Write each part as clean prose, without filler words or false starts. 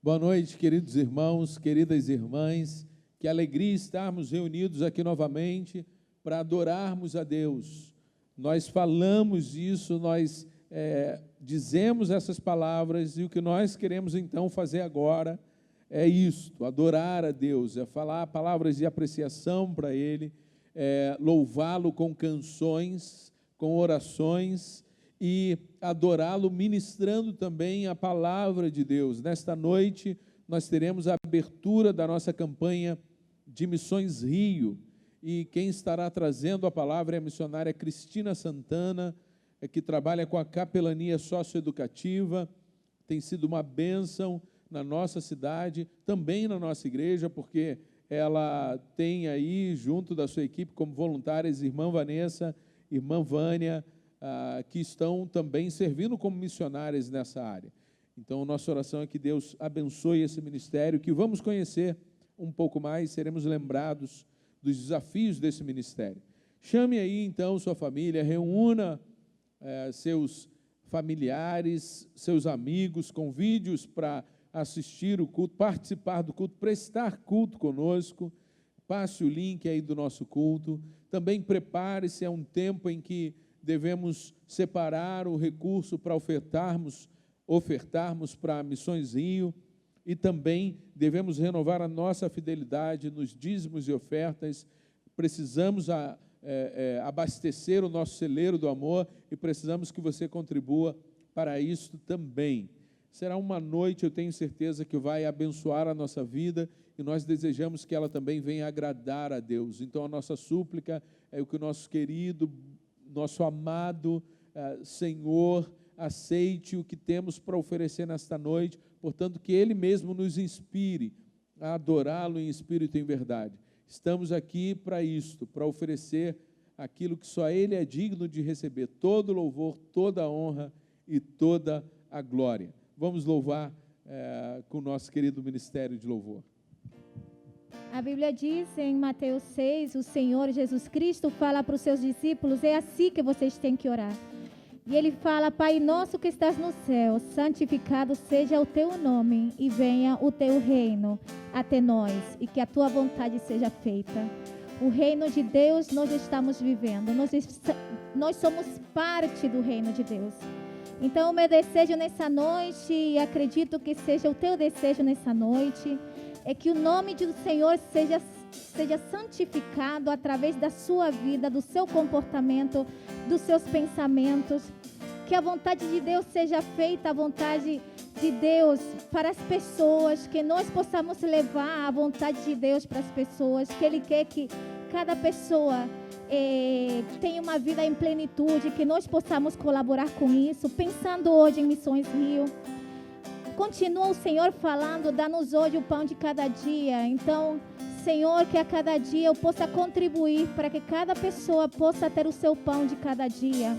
Boa noite, queridos irmãos, queridas irmãs. Que alegria estarmos reunidos aqui novamente para adorarmos a Deus. Nós falamos isso, nós dizemos essas palavras, e o que nós queremos então fazer agora é isto: adorar a Deus, é falar palavras de apreciação para Ele, louvá-lo com canções, com orações, e adorá-lo ministrando também a palavra de Deus. Nesta noite nós teremos a abertura da nossa campanha de Missões Rio, e quem estará trazendo a palavra é a missionária Cristina Santana, que trabalha com a capelania socioeducativa. Tem sido uma bênção na nossa cidade, também na nossa igreja, porque ela tem aí, junto da sua equipe, como voluntárias, irmã Vanessa, irmã Vânia, que estão também servindo como missionárias nessa área. Então, nossa oração é que Deus abençoe esse ministério, que vamos conhecer um pouco mais, seremos lembrados dos desafios desse ministério. Chame aí, então, sua família, reúna seus familiares, seus amigos, convide-os para assistir o culto, participar do culto, prestar culto conosco. Passe o link aí do nosso culto. Também prepare-se, é um tempo em que devemos separar o recurso para ofertarmos para Missões Rio, e também devemos renovar a nossa fidelidade nos dízimos e ofertas. Precisamos abastecer o nosso celeiro do amor, e precisamos que você contribua para isso também. Será uma noite, eu tenho certeza, que vai abençoar a nossa vida, e nós desejamos que ela também venha agradar a Deus. Então, a nossa súplica é que o nosso querido, nosso amado Senhor aceite o que temos para oferecer nesta noite, portanto, que Ele mesmo nos inspire a adorá-lo em espírito e em verdade. Estamos aqui para isto, para oferecer aquilo que só Ele é digno de receber, todo louvor, toda a honra e toda a glória. Vamos louvar com o nosso querido ministério de louvor. A Bíblia diz em Mateus 6, o Senhor Jesus Cristo fala para os seus discípulos: é assim que vocês têm que orar. E Ele fala: Pai nosso que estás no céu, santificado seja o teu nome, e venha o teu reino até nós, e que a tua vontade seja feita. O reino de Deus nós estamos vivendo, nós somos parte do reino de Deus. Então, o meu desejo nessa noite, e acredito que seja o teu desejo nessa noite, é que o nome do Senhor seja santificado através da sua vida, do seu comportamento, dos seus pensamentos. Que a vontade de Deus seja feita, a vontade de Deus para as pessoas, que nós possamos levar a vontade de Deus para as pessoas, que Ele quer que cada pessoa tenha uma vida em plenitude, que nós possamos colaborar com isso. Pensando hoje em Missões Rio, continua o Senhor falando: dá-nos hoje o pão de cada dia. Então, Senhor, que a cada dia eu possa contribuir para que cada pessoa possa ter o seu pão de cada dia.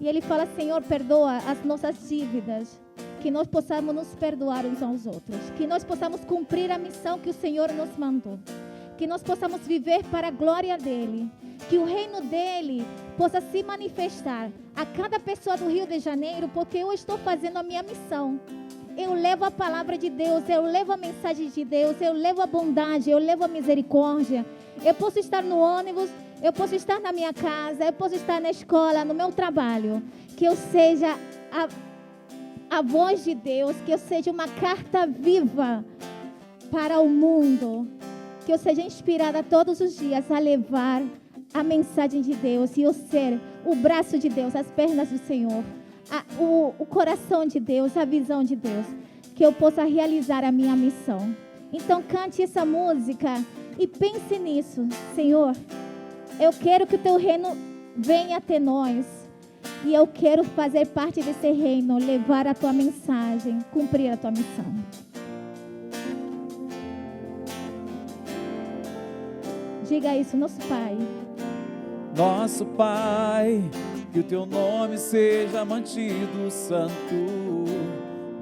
E Ele fala: Senhor, perdoa as nossas dívidas, que nós possamos nos perdoar uns aos outros, que nós possamos cumprir a missão que o Senhor nos mandou, que nós possamos viver para a glória dEle, que o reino dEle possa se manifestar a cada pessoa do Rio de Janeiro, porque eu estou fazendo a minha missão. Eu levo a palavra de Deus, eu levo a mensagem de Deus, eu levo a bondade, eu levo a misericórdia. Eu posso estar no ônibus, eu posso estar na minha casa, eu posso estar na escola, no meu trabalho. Que eu seja a voz de Deus, que eu seja uma carta viva para o mundo. Que eu seja inspirada todos os dias a levar a mensagem de Deus, e eu ser o braço de Deus, as pernas do Senhor. O coração de Deus, a visão de Deus, que eu possa realizar a minha missão. Então cante essa música e pense nisso. Senhor, eu quero que o teu reino venha até nós, e eu quero fazer parte desse reino, levar a tua mensagem, cumprir a tua missão. Diga isso: nosso Pai. Nosso Pai, que o teu nome seja mantido santo,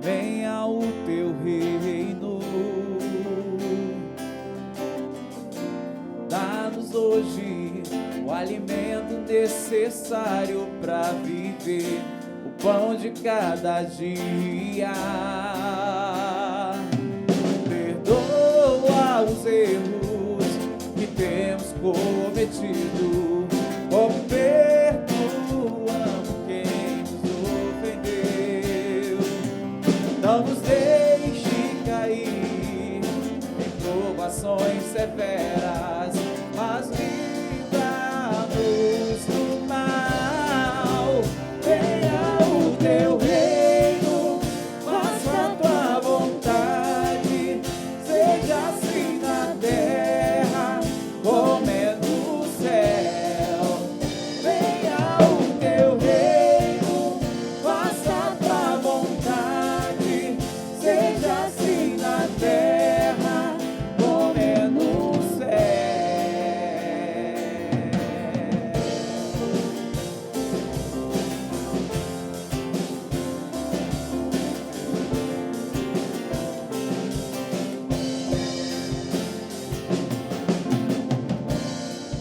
venha o teu reino. Dá-nos hoje o alimento necessário para viver, o pão de cada dia. prometido, como perdoamos quem nos ofendeu. Não nos deixe cair em provações severas, mas livra-nos do mal. Venha o teu reino, faça a tua vontade, seja assim na terra como é no céu. Venha o teu reino, faça a tua vontade, seja assim na terra como é no céu.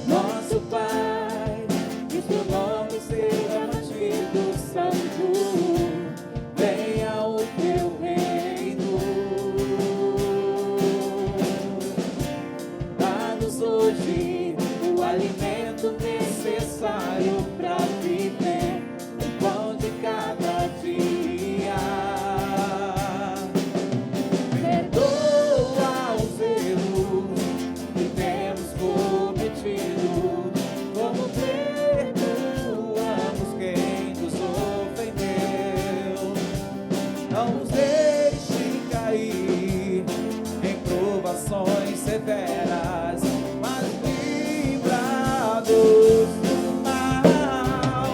Nosso Pai, que teu nome seja mantido santo, venha o teu reino. Dá-nos hoje o alimento necessário para viver, o pão de cada dia. Perdoa os erros que temos cometido, como perdoamos quem nos ofendeu. Não nos deixe cair em provações severas, mas livra-nos do mal.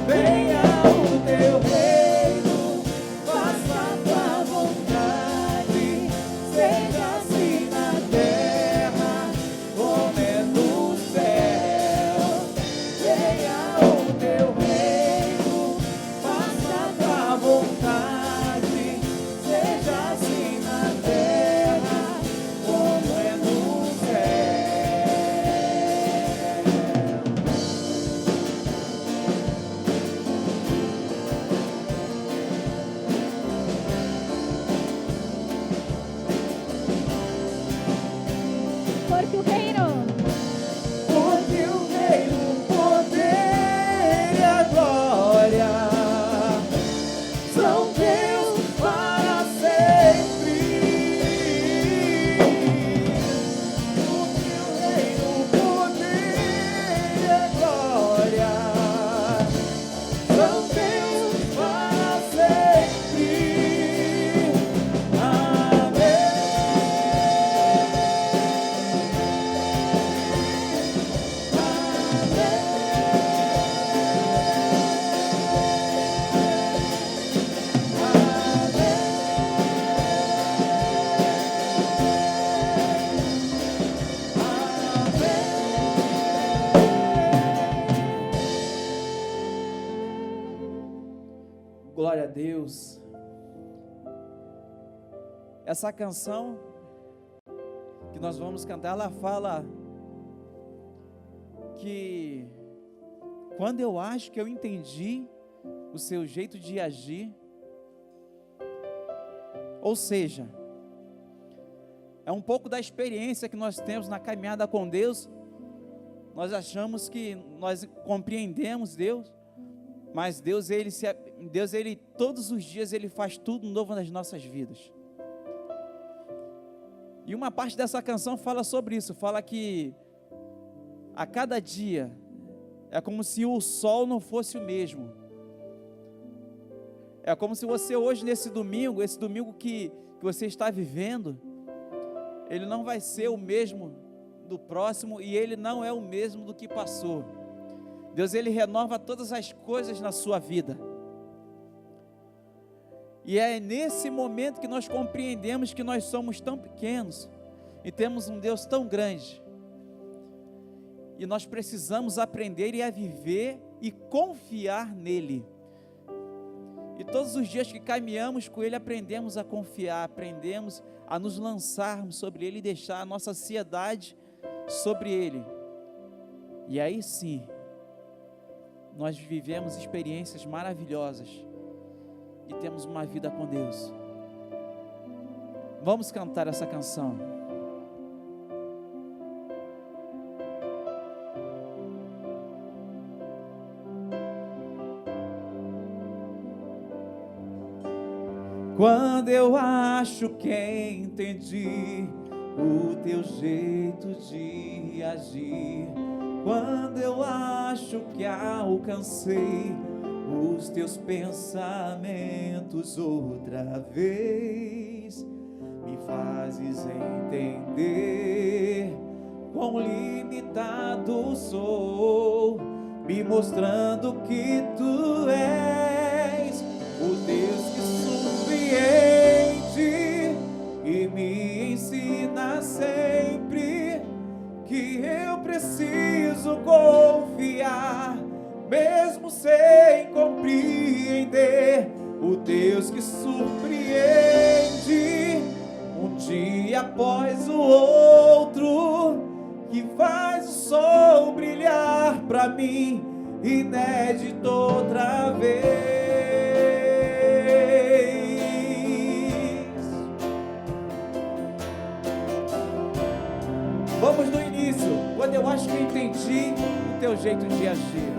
Venha o teu reino, faça a tua vontade, seja assim na terra como é no céu. Venha o teu reino, faça a tua vontade, seja assim na terra como é no céu. Porque o reino Porque o reino, o poder e a glória são teus para sempre. Porque o reino, o poder e a glória são teus para sempre. Glória a Deus. Essa canção que nós vamos cantar, ela fala que quando eu acho que eu entendi o seu jeito de agir, ou seja, é um pouco da experiência que nós temos na caminhada com Deus. Nós achamos que nós compreendemos Deus, mas Deus ele todos os dias ele faz tudo novo nas nossas vidas. E uma parte dessa canção fala sobre isso, fala que a cada dia é como se o sol não fosse o mesmo. É como se você hoje esse domingo que você está vivendo, ele não vai ser o mesmo do próximo e ele não é o mesmo do que passou. Deus ele renova todas as coisas na sua vida. E é nesse momento que nós compreendemos que nós somos tão pequenos e temos um Deus tão grande. E nós precisamos aprender a viver e confiar nele. E todos os dias que caminhamos com ele, aprendemos a confiar, aprendemos a nos lançarmos sobre ele e deixar a nossa ansiedade sobre ele. E aí sim, nós vivemos experiências maravilhosas e temos uma vida com Deus. Vamos cantar essa canção. Quando eu acho que entendi o teu jeito de agir, quando eu acho que alcancei os teus pensamentos outra vez, me fazes entender quão limitado sou, me mostrando que tu és o Deus que surpreende e me ensina sempre que eu preciso confiar, mesmo sem compreender. O Deus que surpreende um dia após o outro, que faz o sol brilhar pra mim, inédito outra vez. Vamos no início, quando eu acho que entendi o teu jeito de agir.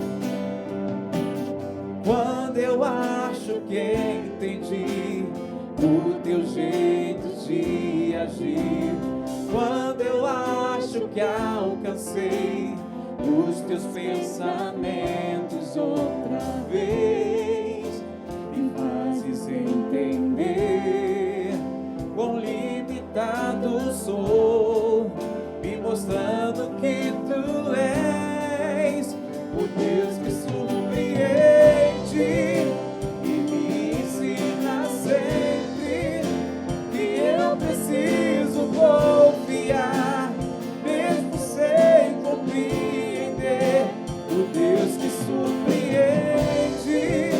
Quando eu acho que entendi o teu jeito de agir, quando eu acho que alcancei os teus pensamentos outra vez, me fazes entender quão limitado sou, me mostrando que tu és o Deus que surpreende e me ensina sempre que eu preciso confiar, mesmo sem compreender. O Deus que surpreende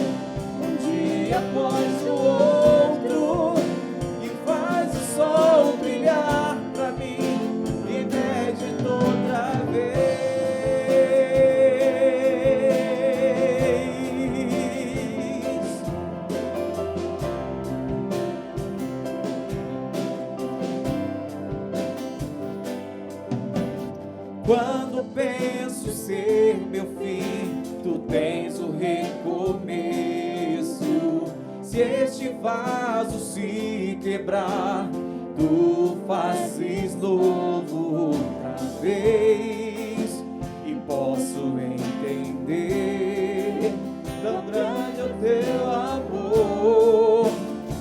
um dia após o outro, e faz o sol brilhar pra mim, inédito outra vez. Quando penso ser meu fim, tu tens o recomeço. Se este vaso se quebrar, tu fazes novo outra vez. E posso entender tão grande é o teu amor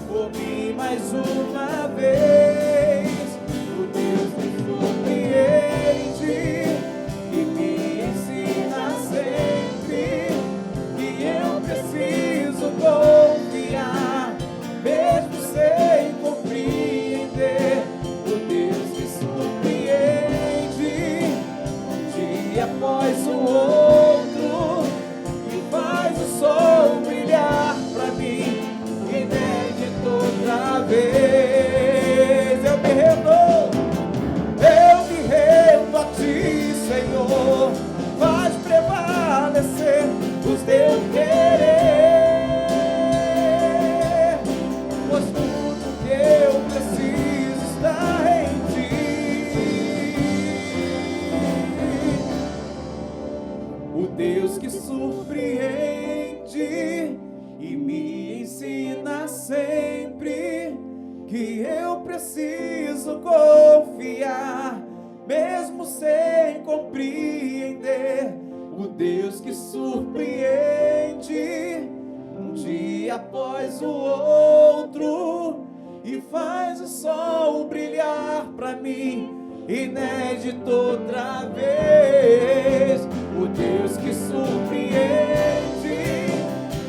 por mim mais uma vez. O Deus que surpreende e me ensina sempre que eu preciso confiar, mesmo sem compreender. O Deus que surpreende um dia após o outro, e faz o sol brilhar pra mim, inédito outra vez. Eu me rendo a ti, Senhor, faz prevalecer os teus querer, pois tudo que eu preciso está em ti. O Deus que surpreende e me ensina sempre que eu preciso confiar, mesmo sem compreender. O Deus que surpreende um dia após o outro, e faz o sol brilhar pra mim, inédito outra vez. O Deus que surpreende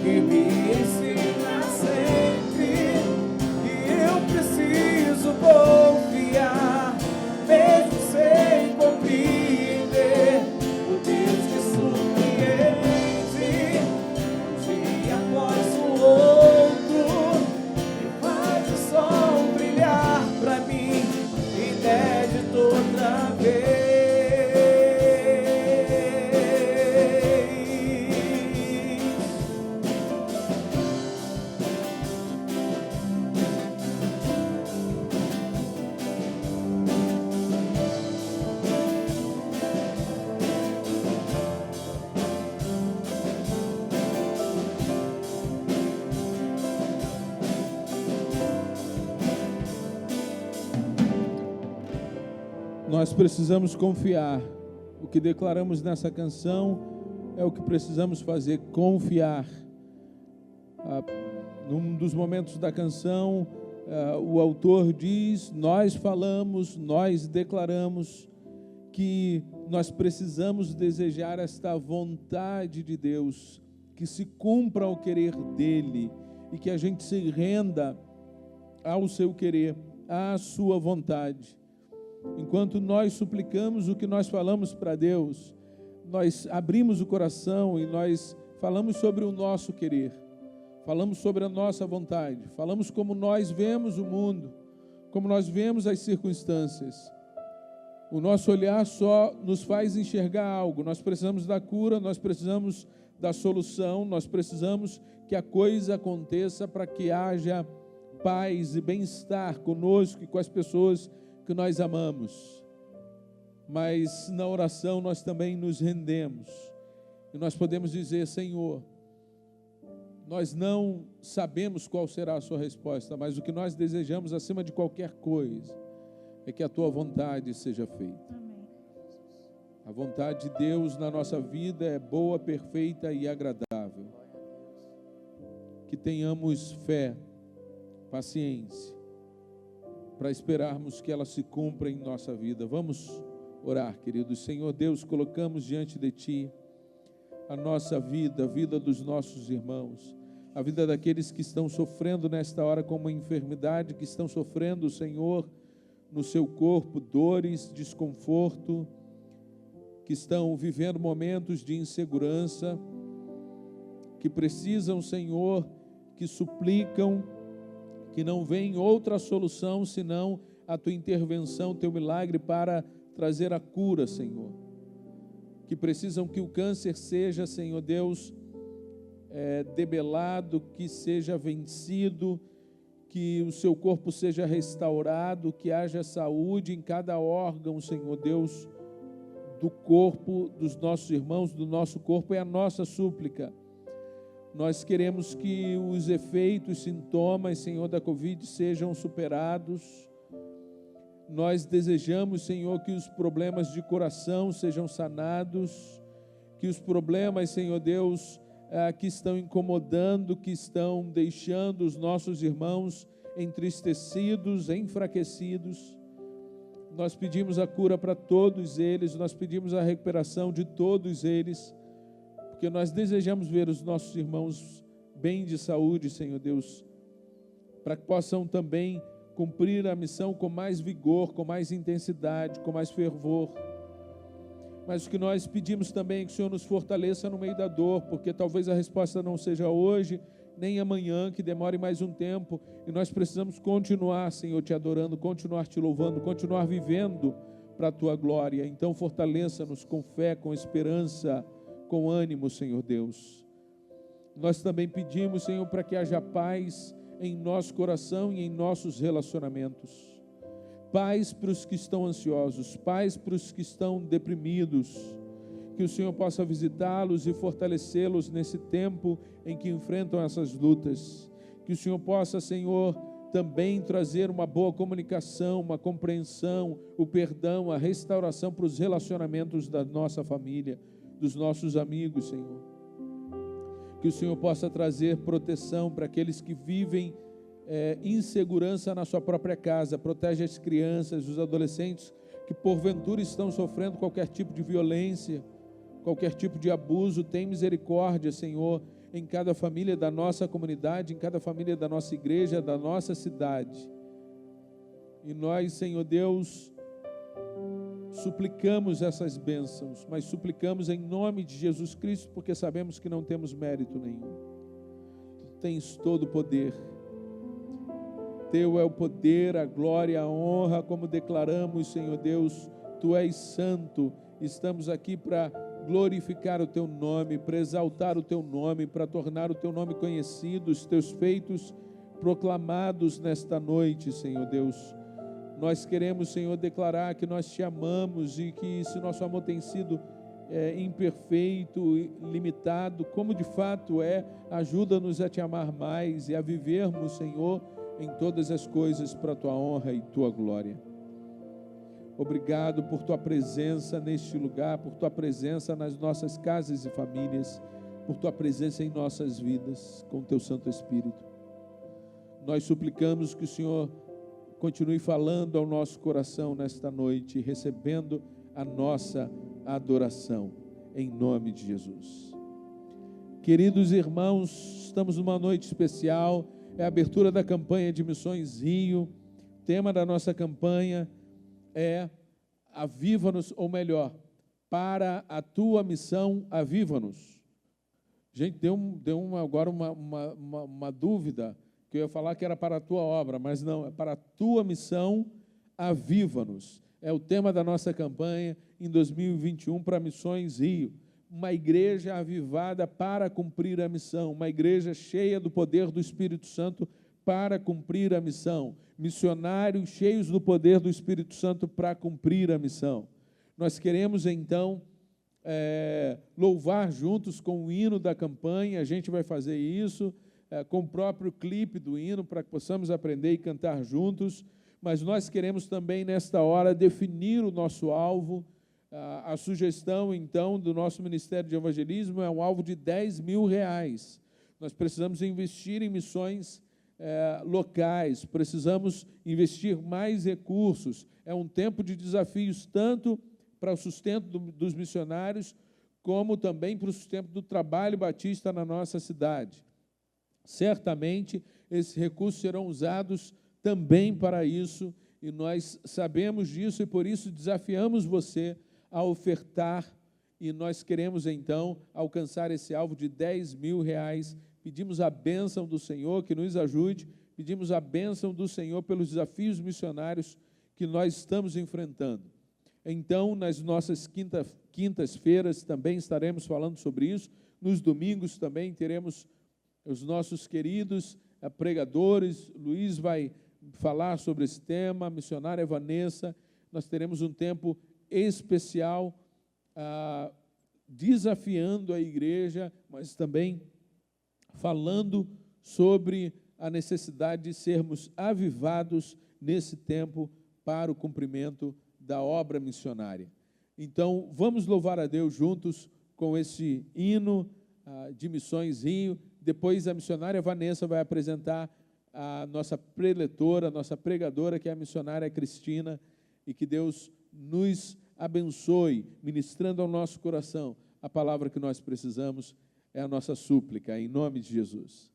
e me ensina sempre que eu preciso confiar, mesmo sem compreender. O Deus que surpreende um dia após o outro, e faz o sol brilhar pra mim, inédito outra vez. Nós precisamos confiar. O que declaramos nessa canção é o que precisamos fazer, confiar. Num dos momentos da canção, o autor diz: nós falamos, nós declaramos que nós precisamos desejar esta vontade de Deus, que se cumpra o querer dele e que a gente se renda ao seu querer, à sua vontade. Enquanto nós suplicamos o que nós falamos para Deus, nós abrimos o coração e nós falamos sobre o nosso querer, falamos sobre a nossa vontade, falamos como nós vemos o mundo, como nós vemos as circunstâncias. O nosso olhar só nos faz enxergar algo. Nós precisamos da cura, nós precisamos da solução, nós precisamos que a coisa aconteça para que haja paz e bem-estar conosco e com as pessoas que nós amamos. Mas na oração nós também nos rendemos e nós podemos dizer: Senhor, nós não sabemos qual será a sua resposta, mas o que nós desejamos acima de qualquer coisa é que a tua vontade seja feita. Amém. A vontade de Deus na nossa vida é boa, perfeita e agradável. Que tenhamos fé, paciência, para esperarmos que ela se cumpra em nossa vida. Vamos orar, queridos. Senhor Deus, colocamos diante de Ti a nossa vida, a vida dos nossos irmãos, a vida daqueles que estão sofrendo nesta hora com uma enfermidade, que estão sofrendo, Senhor, no seu corpo, dores, desconforto, que estão vivendo momentos de insegurança, que precisam, Senhor, que suplicam, que não vem outra solução senão a Tua intervenção, Teu milagre para trazer a cura, Senhor. Que precisam que o câncer seja, Senhor Deus, debelado, que seja vencido, que o seu corpo seja restaurado, que haja saúde em cada órgão, Senhor Deus, do corpo dos nossos irmãos, do nosso corpo, é a nossa súplica. Nós queremos que os efeitos, sintomas, Senhor, da Covid sejam superados. Nós desejamos, Senhor, que os problemas de coração sejam sanados, que os problemas, Senhor Deus, que estão incomodando, que estão deixando os nossos irmãos entristecidos, enfraquecidos. Nós pedimos a cura para todos eles, nós pedimos a recuperação de todos eles, porque nós desejamos ver os nossos irmãos bem de saúde, Senhor Deus, para que possam também cumprir a missão com mais vigor, com mais intensidade, com mais fervor. Mas o que nós pedimos também é que o Senhor nos fortaleça no meio da dor, porque talvez a resposta não seja hoje, nem amanhã, que demore mais um tempo, e nós precisamos continuar, Senhor, Te adorando, continuar Te louvando, continuar vivendo para a Tua glória. Então fortaleça-nos com fé, com esperança, com ânimo, Senhor Deus. Nós também pedimos, Senhor, para que haja paz em nosso coração e em nossos relacionamentos. Paz para os que estão ansiosos, paz para os que estão deprimidos, que o Senhor possa visitá-los e fortalecê-los nesse tempo em que enfrentam essas lutas, que o Senhor possa, Senhor, também trazer uma boa comunicação, uma compreensão, o perdão, a restauração para os relacionamentos da nossa família, dos nossos amigos, Senhor. Que o Senhor possa trazer proteção para aqueles que vivem insegurança na sua própria casa. Protege as crianças, os adolescentes que porventura estão sofrendo qualquer tipo de violência, qualquer tipo de abuso. Tem misericórdia, Senhor, em cada família da nossa comunidade, em cada família da nossa igreja, da nossa cidade. E nós, Senhor Deus, suplicamos essas bênçãos, mas suplicamos em nome de Jesus Cristo, porque sabemos que não temos mérito nenhum. Tu tens todo o poder. Teu é o poder, a glória, a honra, como declaramos, Senhor Deus, Tu és santo. Estamos aqui para glorificar o Teu nome, para exaltar o Teu nome, para tornar o Teu nome conhecido, os Teus feitos proclamados nesta noite, Senhor Deus. Nós queremos, Senhor, declarar que nós Te amamos e que se nosso amor tem sido imperfeito, limitado, como de fato ajuda-nos a Te amar mais e a vivermos, Senhor, em todas as coisas para a Tua honra e Tua glória. Obrigado por Tua presença neste lugar, por Tua presença nas nossas casas e famílias, por Tua presença em nossas vidas, com Teu Santo Espírito. Nós suplicamos que o Senhor continue falando ao nosso coração nesta noite, recebendo a nossa adoração, em nome de Jesus. Queridos irmãos, estamos numa noite especial, é a abertura da campanha de Missões Rio. O tema da nossa campanha é Aviva-nos, ou melhor, para a tua missão, aviva-nos. Gente, deu agora uma dúvida, que eu ia falar que era para a tua obra, mas não, é para a tua missão, aviva-nos. É o tema da nossa campanha em 2021 para Missões Rio. Uma igreja avivada para cumprir a missão, uma igreja cheia do poder do Espírito Santo para cumprir a missão, missionários cheios do poder do Espírito Santo para cumprir a missão. Nós queremos então louvar juntos com o hino da campanha. A gente vai fazer isso com o próprio clipe do hino para que possamos aprender e cantar juntos, mas nós queremos também nesta hora definir o nosso alvo. A sugestão então do nosso Ministério de Evangelismo é um alvo de R$10.000. Nós precisamos investir em missões locais, precisamos investir mais recursos. É um tempo de desafios, tanto para o sustento dos missionários, como também para o sustento do trabalho batista na nossa cidade. Certamente, esses recursos serão usados também para isso, e nós sabemos disso, e por isso desafiamos você a ofertar, e nós queremos, então, alcançar esse alvo de R$10.000. Pedimos a bênção do Senhor que nos ajude, pedimos a bênção do Senhor pelos desafios missionários que nós estamos enfrentando. Então, nas nossas quintas-feiras também estaremos falando sobre isso, nos domingos também teremos os nossos queridos pregadores. Luiz vai falar sobre esse tema, a missionária Vanessa. Nós teremos um tempo especial desafiando a igreja, mas também falando sobre a necessidade de sermos avivados nesse tempo para o cumprimento da obra missionária. Então, vamos louvar a Deus juntos com esse hino de Missões Rio. Depois a missionária Vanessa vai apresentar a nossa preletora, a nossa pregadora, que é a missionária Cristina, e que Deus nos abençoe, ministrando ao nosso coração a palavra que nós precisamos. É a nossa súplica, em nome de Jesus.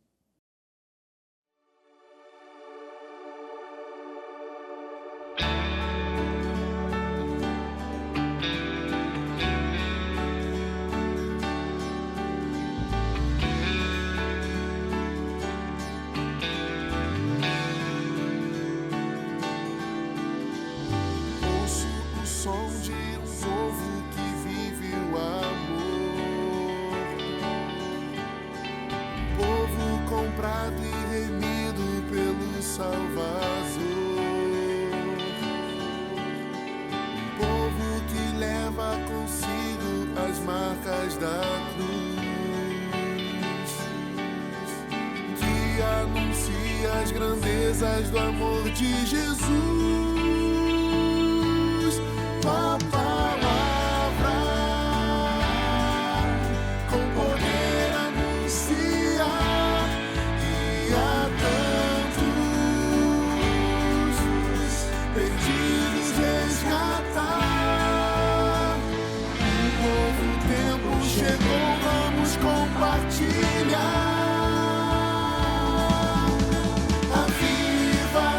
As grandezas do amor de Jesus, tua palavra com poder anuncia, e a tantos perdidos resgatar. Um novo tempo chegou, vamos compartilhar.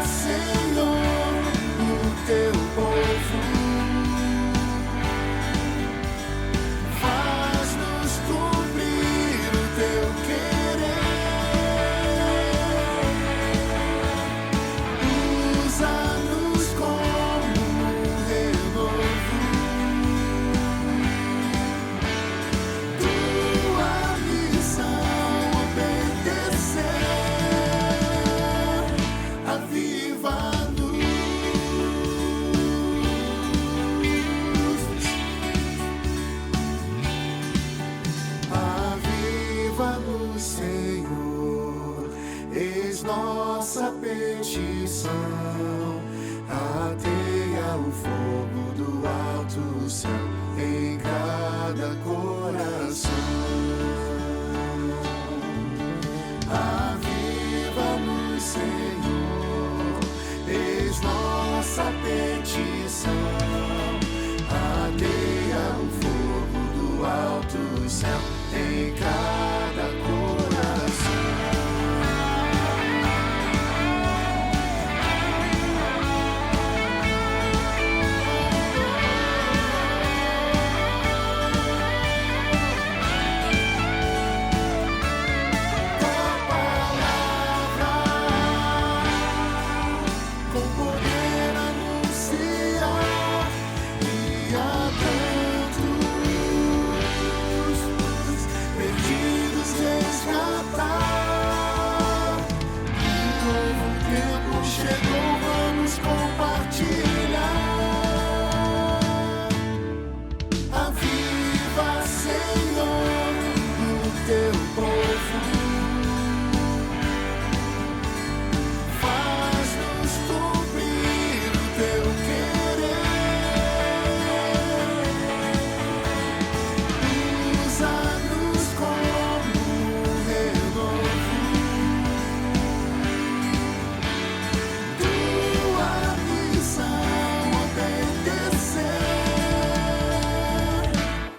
Senhor, nossa petição. Ateia o fogo do alto céu em cada coração. Tua palavra com poder anunciar e a tantos perdidos resgatar. Um novo tempo chegou, vamos compartilhar. Aviva, Senhor, o teu povo. Faz-nos cumprir o teu querer. Usa-nos como renovo. Tua missão obedecer.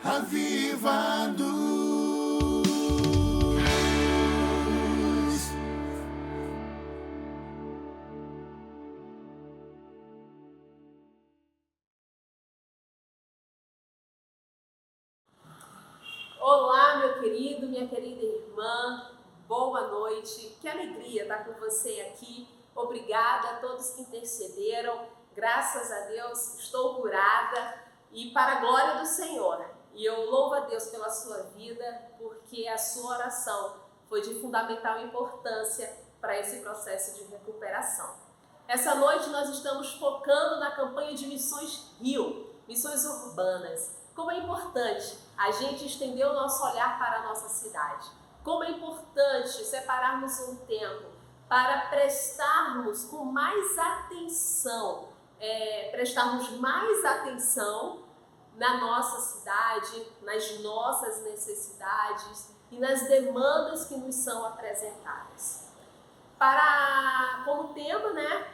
Aviva-nos. Olá, meu querido, minha querida irmã, boa noite, que alegria estar com você aqui, obrigada a todos que intercederam, graças a Deus estou curada e para a glória do Senhor. E eu louvo a Deus pela sua vida, porque a sua oração foi de fundamental importância para esse processo de recuperação. Essa noite nós estamos focando na campanha de Missões Rio, missões urbanas. Como é importante a gente estender o nosso olhar para a nossa cidade. Como é importante separarmos um tempo para prestarmos com mais atenção, na nossa cidade, nas nossas necessidades e nas demandas que nos são apresentadas. Como tema,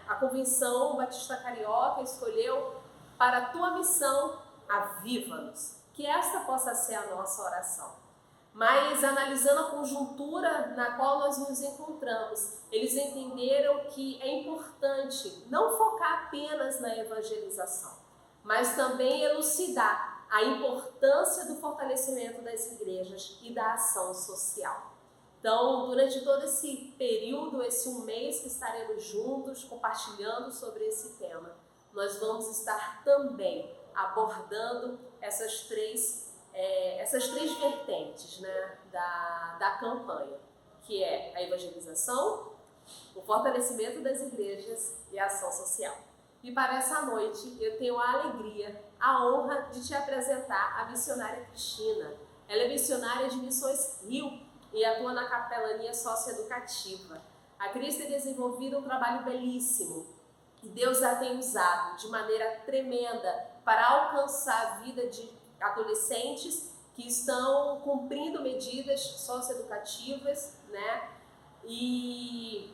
a Convenção Batista Carioca escolheu para a tua missão, aviva-nos, que esta possa ser a nossa oração. Mas analisando a conjuntura na qual nós nos encontramos, eles entenderam que é importante não focar apenas na evangelização, mas também elucidar a importância do fortalecimento das igrejas e da ação social. Então, durante todo esse período, esse um mês que estaremos juntos, compartilhando sobre esse tema, nós vamos estar também abordando essas três vertentes da campanha, que é a evangelização, o fortalecimento das igrejas e a ação social. E para essa noite eu tenho a alegria, a honra de te apresentar a missionária Cristina. Ela é missionária de Missões Rio e atua na capelania socioeducativa. A Cris tem desenvolvido um trabalho belíssimo e Deus a tem usado de maneira tremenda para alcançar a vida de adolescentes que estão cumprindo medidas socioeducativas, E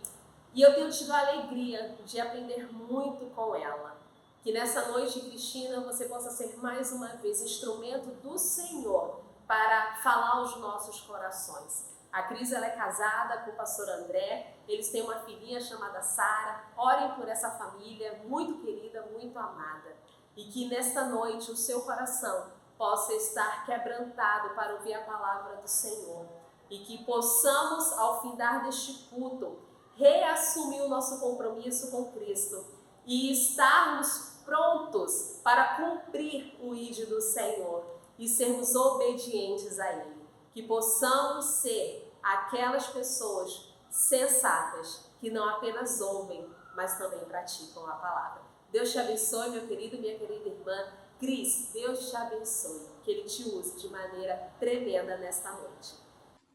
eu tenho tido a alegria de aprender muito com ela. Que nessa noite, Cristina, você possa ser mais uma vez instrumento do Senhor para falar aos nossos corações. A Cris, ela é casada com o pastor André, eles têm uma filhinha chamada Sara. Orem por essa família muito querida, muito amada. E que nesta noite o seu coração possa estar quebrantado para ouvir a palavra do Senhor. E que possamos, ao findar deste culto, reassumir o nosso compromisso com Cristo e estarmos prontos para cumprir o ID do Senhor e sermos obedientes a Ele. Que possamos ser aquelas pessoas sensatas que não apenas ouvem, mas também praticam a palavra. Deus te abençoe, meu querido, minha querida irmã. Cris, Deus te abençoe, que Ele te use de maneira tremenda nesta noite.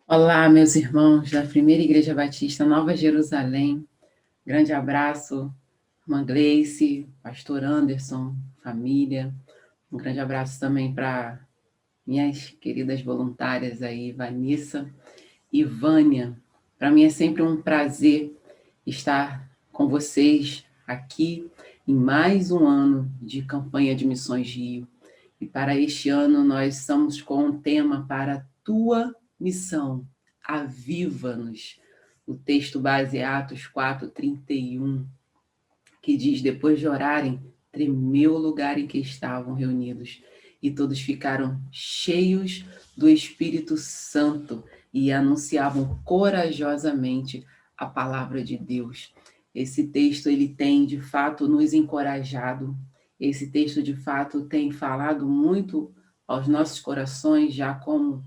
Olá, meus irmãos da Primeira Igreja Batista Nova Jerusalém. Grande abraço, irmã Gleice, pastor Anderson, família. Um grande abraço também para minhas queridas voluntárias aí, Vanessa e Vânia. Para mim é sempre um prazer estar com vocês aqui em mais um ano de campanha de Missões Rio. E para este ano nós estamos com um tema para a tua missão, aviva-nos. O texto base é Atos 4:31, que diz: depois de orarem, tremeu o lugar em que estavam reunidos, e todos ficaram cheios do Espírito Santo e anunciavam corajosamente a palavra de Deus. Esse texto, ele tem, de fato, nos encorajado. Esse texto, de fato, tem falado muito aos nossos corações, já como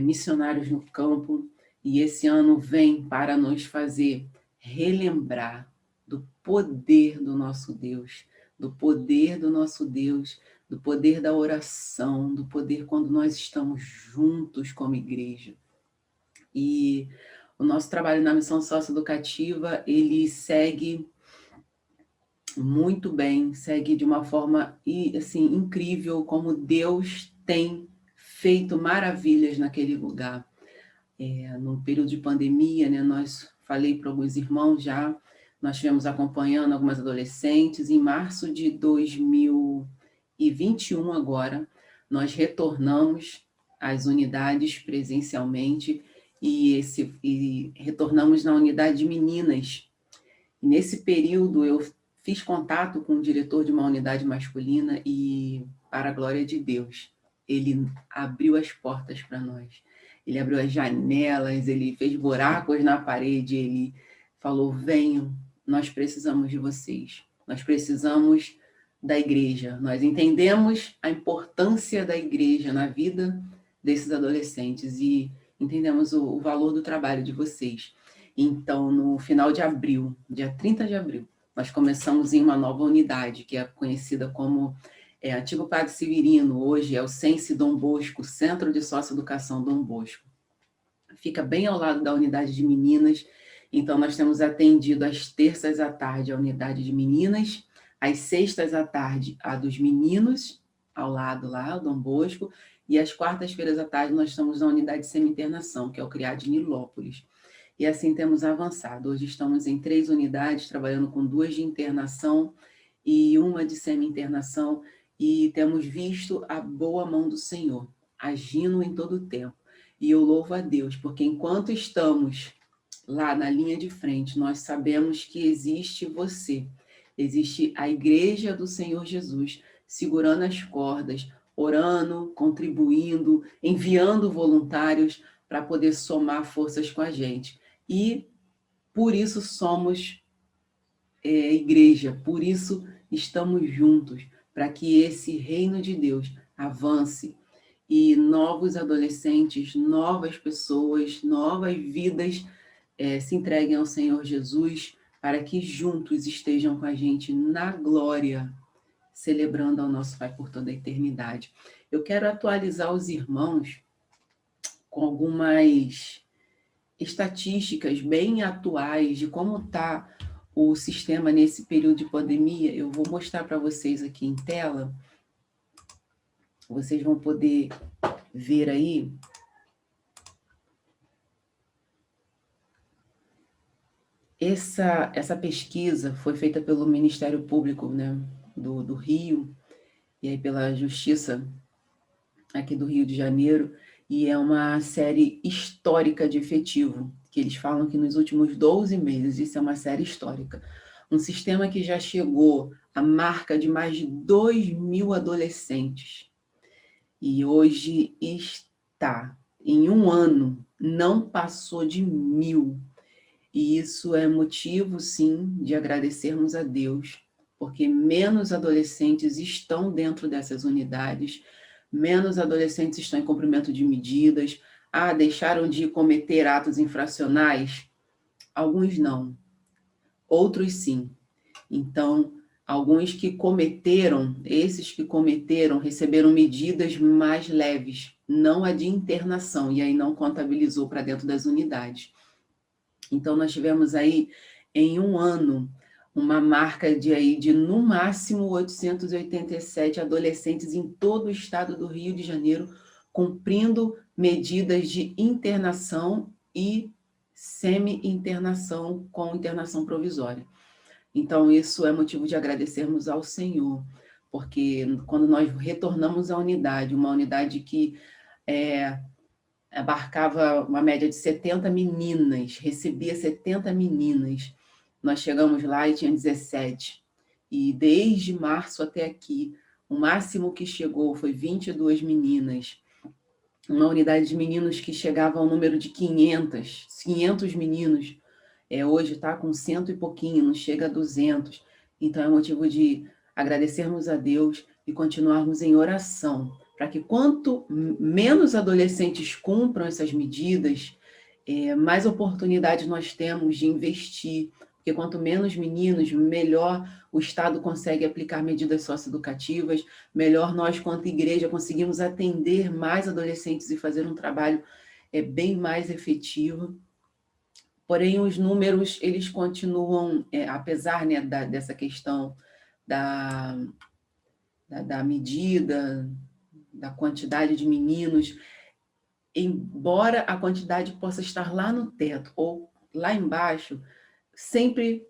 missionários no campo, e esse ano vem para nos fazer relembrar do poder do nosso Deus, do poder do nosso Deus, do poder da oração, do poder quando nós estamos juntos como igreja. E o nosso trabalho na missão socioeducativa, ele segue muito bem, segue de uma forma assim, incrível, como Deus tem feito maravilhas naquele lugar. No período de pandemia, né, falei para alguns irmãos já, nós estivemos acompanhando algumas adolescentes. Em março de 2021 agora, nós retornamos às unidades presencialmente e retornamos na unidade de meninas. E nesse período eu fiz contato com o diretor de uma unidade masculina e, para a glória de Deus, ele abriu as portas para nós. Ele abriu as janelas, ele fez buracos na parede, ele falou: venham, nós precisamos de vocês, nós precisamos da igreja, nós entendemos a importância da igreja na vida desses adolescentes e entendemos o valor do trabalho de vocês. Então, no final de abril, dia 30 de abril, nós começamos em uma nova unidade, que é conhecida como Antigo Padre Severino, hoje é o Sense Dom Bosco, Centro de Socioeducação Dom Bosco. Fica bem ao lado da unidade de meninas, então nós temos atendido às terças à tarde a unidade de meninas, às sextas à tarde a dos meninos, ao lado lá, o Dom Bosco, e às quartas-feiras à tarde nós estamos na unidade de semi-internação, que é o CRIA de Nilópolis. E assim temos avançado. Hoje estamos em 3 unidades, trabalhando com 2 de internação e 1 de semi-internação, e temos visto a boa mão do Senhor, agindo em todo o tempo. E eu louvo a Deus, porque enquanto estamos lá na linha de frente, nós sabemos que existe você, existe a Igreja do Senhor Jesus, segurando as cordas, orando, contribuindo, enviando voluntários para poder somar forças com a gente. E por isso somos igreja, por isso estamos juntos, para que esse reino de Deus avance e novos adolescentes, novas pessoas, novas vidas se entreguem ao Senhor Jesus, para que juntos estejam com a gente na glória, celebrando ao nosso Pai por toda a eternidade. Eu quero atualizar os irmãos com algumas estatísticas bem atuais de como está o sistema nesse período de pandemia. Eu vou mostrar para vocês aqui em tela. Vocês vão poder ver aí. Essa pesquisa foi feita pelo Ministério Público, né, do Rio, e aí pela Justiça aqui do Rio de Janeiro, e é uma série histórica de efetivo, que eles falam que nos últimos 12 meses, isso é uma série histórica. Um sistema que já chegou à marca de mais de 2.000 adolescentes. E hoje está, em um ano, não passou de 1.000. E isso é motivo, sim, de agradecermos a Deus, porque menos adolescentes estão dentro dessas unidades, menos adolescentes estão em cumprimento de medidas. Deixaram de cometer atos infracionais? Alguns não, outros sim. Então, alguns que cometeram, esses que cometeram, receberam medidas mais leves, não a de internação, e aí não contabilizou para dentro das unidades. Então, nós tivemos aí, em um ano, uma marca de no máximo 887 adolescentes em todo o estado do Rio de Janeiro, cumprindo medidas de internação e semi-internação com internação provisória. Então, isso é motivo de agradecermos ao Senhor, porque quando nós retornamos à unidade, uma unidade que abarcava uma média de 70 meninas, recebia 70 meninas, nós chegamos lá e tinha 17. E desde março até aqui, o máximo que chegou foi 22 meninas. Uma unidade de meninos que chegava ao número de 500 meninos. Hoje está com 100 e pouquinho, não chega a 200. Então é motivo de agradecermos a Deus e continuarmos em oração, para que quanto menos adolescentes cumpram essas medidas, mais oportunidade nós temos de investir, porque quanto menos meninos, melhor o Estado consegue aplicar medidas socioeducativas, melhor nós, quanto igreja, conseguimos atender mais adolescentes e fazer um trabalho bem mais efetivo. Porém, os números, eles continuam, apesar, né, dessa questão da medida, da quantidade de meninos, embora a quantidade possa estar lá no teto ou lá embaixo, sempre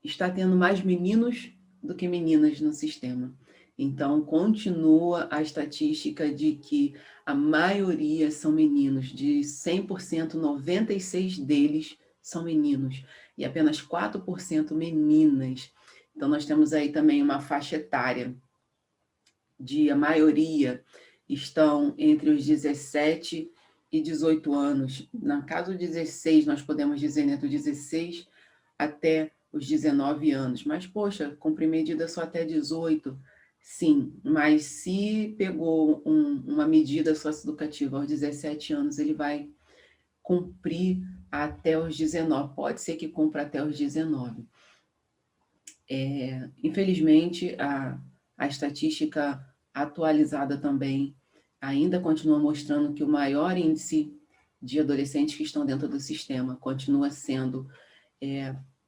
está tendo mais meninos do que meninas no sistema. Então, continua a estatística de que a maioria são meninos. De 100%, 96 deles são meninos. E apenas 4% meninas. Então, nós temos aí também uma faixa etária de a maioria estão entre os 17 e 18 anos. No caso 16, nós podemos dizer entre os 16 até os 19 anos. Mas, poxa, cumprir medida só até 18, sim. Mas se pegou uma medida socioeducativa aos 17 anos, ele vai cumprir até os 19. Pode ser que cumpra até os 19. Infelizmente, a estatística atualizada também ainda continua mostrando que o maior índice de adolescentes que estão dentro do sistema continua sendo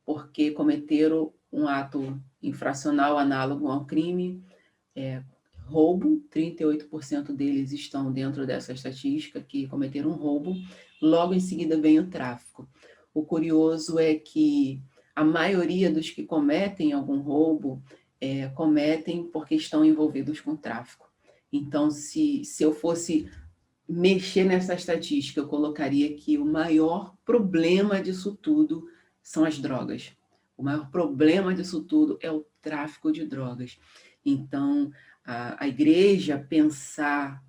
porque cometeram um ato infracional análogo ao crime, roubo. 38% deles estão dentro dessa estatística que cometeram um roubo. Logo em seguida vem o tráfico. O curioso é que a maioria dos que cometem algum roubo cometem porque estão envolvidos com tráfico. Então, se eu fosse mexer nessa estatística, eu colocaria que o maior problema disso tudo são as drogas. O maior problema disso tudo é o tráfico de drogas. Então, a igreja pensar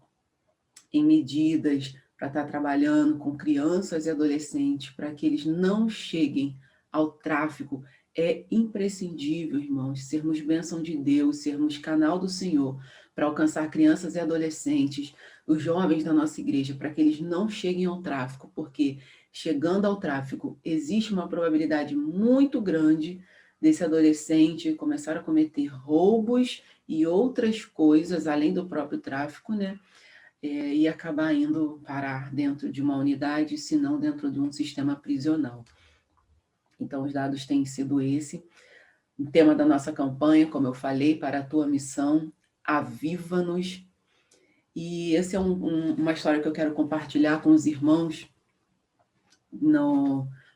em medidas para estar trabalhando com crianças e adolescentes, para que eles não cheguem ao tráfico, é imprescindível, irmãos, sermos bênção de Deus, sermos canal do Senhor, para alcançar crianças e adolescentes, os jovens da nossa igreja, para que eles não cheguem ao tráfico, porque chegando ao tráfico, existe uma probabilidade muito grande desse adolescente começar a cometer roubos e outras coisas, além do próprio tráfico, né? E acabar indo parar dentro de uma unidade, se não dentro de um sistema prisional. Então, os dados têm sido esse. O tema da nossa campanha, como eu falei, para a tua missão, aviva-nos. E essa é uma história que eu quero compartilhar com os irmãos.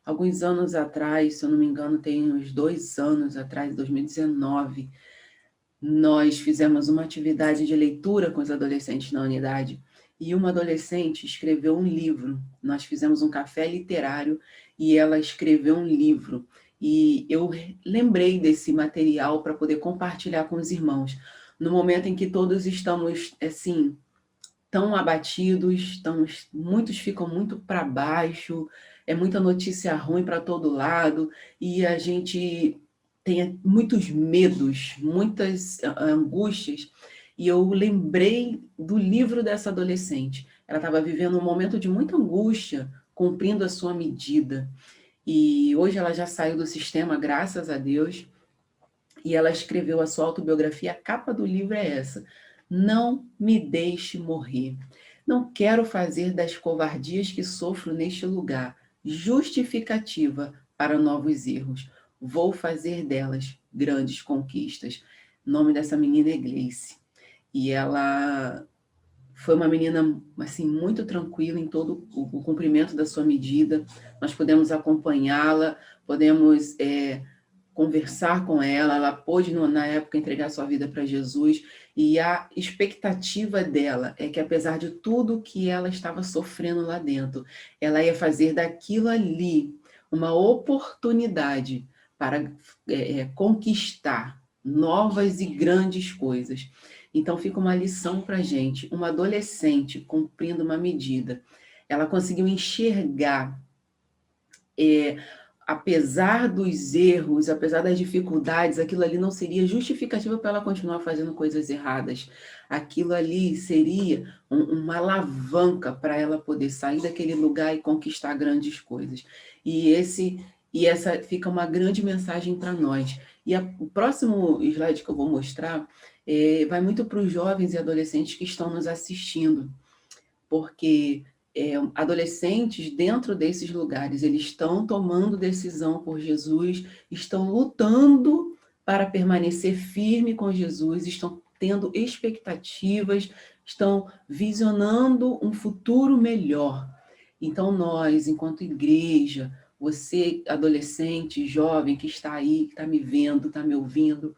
Alguns anos atrás, se eu não me engano, tem uns 2 anos atrás, 2019, nós fizemos uma atividade de leitura com os adolescentes na unidade, e uma adolescente escreveu um livro. Nós fizemos um café literário e ela escreveu um livro. E eu lembrei desse material para poder compartilhar com os irmãos. No momento em que todos estamos, assim, tão abatidos, muitos ficam muito para baixo, é muita notícia ruim para todo lado, e a gente tem muitos medos, muitas angústias, e eu lembrei do livro dessa adolescente. Ela estava vivendo um momento de muita angústia, cumprindo a sua medida, e hoje ela já saiu do sistema, graças a Deus, e ela escreveu a sua autobiografia. A capa do livro é essa: não me deixe morrer. Não quero fazer das covardias que sofro neste lugar justificativa para novos erros. Vou fazer delas grandes conquistas. O nome dessa menina é Gleice. E ela foi uma menina, assim, muito tranquila em todo o cumprimento da sua medida. Nós podemos acompanhá-la, podemos conversar com ela, ela pôde, na época, entregar sua vida para Jesus, e a expectativa dela é que, apesar de tudo que ela estava sofrendo lá dentro, ela ia fazer daquilo ali uma oportunidade para conquistar novas e grandes coisas. Então, fica uma lição para a gente. Uma adolescente cumprindo uma medida, ela conseguiu enxergar, apesar dos erros, apesar das dificuldades, aquilo ali não seria justificativa para ela continuar fazendo coisas erradas. Aquilo ali seria uma alavanca para ela poder sair daquele lugar e conquistar grandes coisas. E essa fica uma grande mensagem para nós. E o próximo slide que eu vou mostrar vai muito para os jovens e adolescentes que estão nos assistindo, porque adolescentes dentro desses lugares, eles estão tomando decisão por Jesus, estão lutando para permanecer firme com Jesus, estão tendo expectativas, estão visionando um futuro melhor. Então nós, enquanto igreja, você adolescente, jovem que está aí, que está me vendo, está me ouvindo,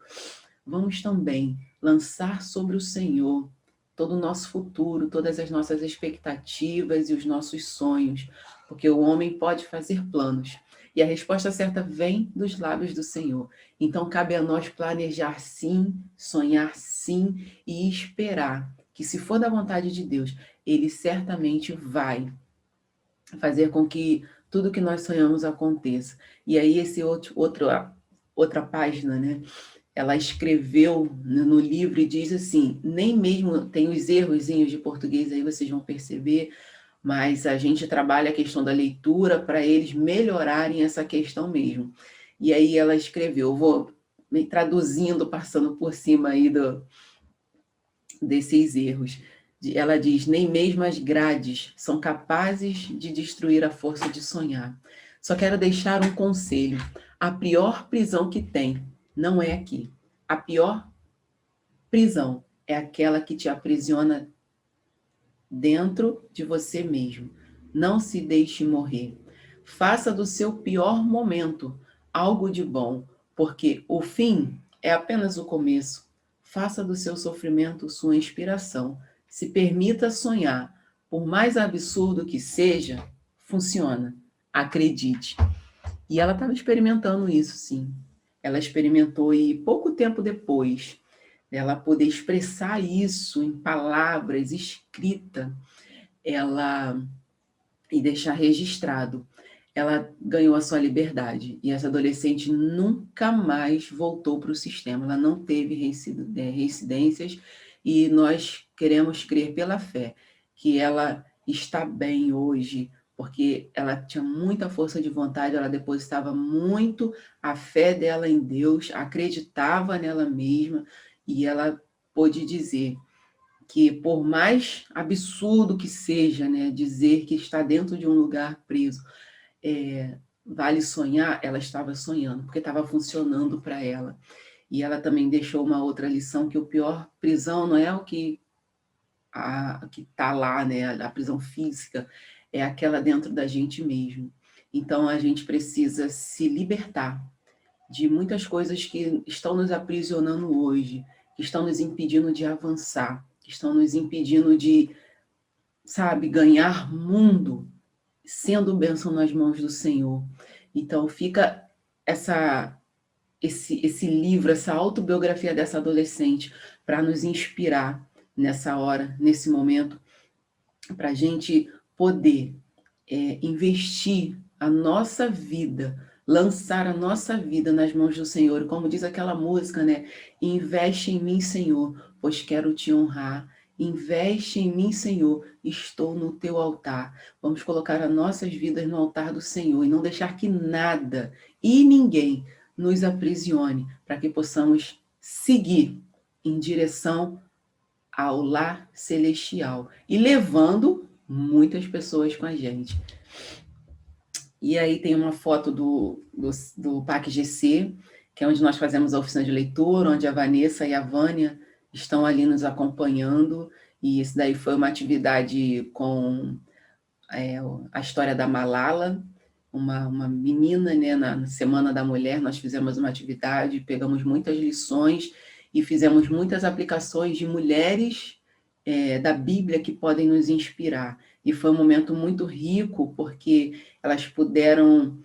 vamos também lançar sobre o Senhor todo o nosso futuro, todas as nossas expectativas e os nossos sonhos, porque o homem pode fazer planos, e a resposta certa vem dos lábios do Senhor. Então, cabe a nós planejar sim, sonhar sim, e esperar que, se for da vontade de Deus, Ele certamente vai fazer com que tudo que nós sonhamos aconteça. E aí, outra página, né? Ela escreveu no livro e diz assim, nem mesmo, tem os errozinhos de português aí, vocês vão perceber, mas a gente trabalha a questão da leitura para eles melhorarem essa questão mesmo. E aí ela escreveu, eu vou me traduzindo, passando por cima aí desses erros. Ela diz, nem mesmo as grades são capazes de destruir a força de sonhar. Só quero deixar um conselho, a pior prisão que tem não é aqui. A pior prisão é aquela que te aprisiona dentro de você mesmo. Não se deixe morrer. Faça do seu pior momento algo de bom, porque o fim é apenas o começo. Faça do seu sofrimento sua inspiração. Se permita sonhar. Por mais absurdo que seja, funciona. Acredite. E ela estava experimentando isso, sim. Ela experimentou e pouco tempo depois dela poder expressar isso em palavras, escrita, e deixar registrado, ela ganhou a sua liberdade. E essa adolescente nunca mais voltou para o sistema. Ela não teve reincidências e nós queremos crer pela fé que ela está bem hoje, porque ela tinha muita força de vontade, ela depositava muito a fé dela em Deus, acreditava nela mesma, e ela pôde dizer que, por mais absurdo que seja, né, dizer que está dentro de um lugar preso, vale sonhar, ela estava sonhando, porque estava funcionando para ela. E ela também deixou uma outra lição, que o pior prisão não é o que está lá, né, a prisão física, é aquela dentro da gente mesmo. Então, a gente precisa se libertar de muitas coisas que estão nos aprisionando hoje, que estão nos impedindo de avançar, que estão nos impedindo de, ganhar mundo, sendo bênção nas mãos do Senhor. Então, fica esse livro, essa autobiografia dessa adolescente, para nos inspirar nessa hora, nesse momento, para a gente poder investir a nossa vida, lançar a nossa vida nas mãos do Senhor. Como diz aquela música, né? Investe em mim, Senhor, pois quero te honrar. Investe em mim, Senhor, estou no teu altar. Vamos colocar as nossas vidas no altar do Senhor e não deixar que nada e ninguém nos aprisione, para que possamos seguir em direção ao lar celestial e levando muitas pessoas com a gente. E aí tem uma foto do PAC GC, que é onde nós fazemos a oficina de leitura, onde a Vanessa e a Vânia estão ali nos acompanhando, e isso daí foi uma atividade com a história da Malala, uma menina, né, na Semana da Mulher, nós fizemos uma atividade, pegamos muitas lições e fizemos muitas aplicações de mulheres da Bíblia que podem nos inspirar. E foi um momento muito rico, porque elas puderam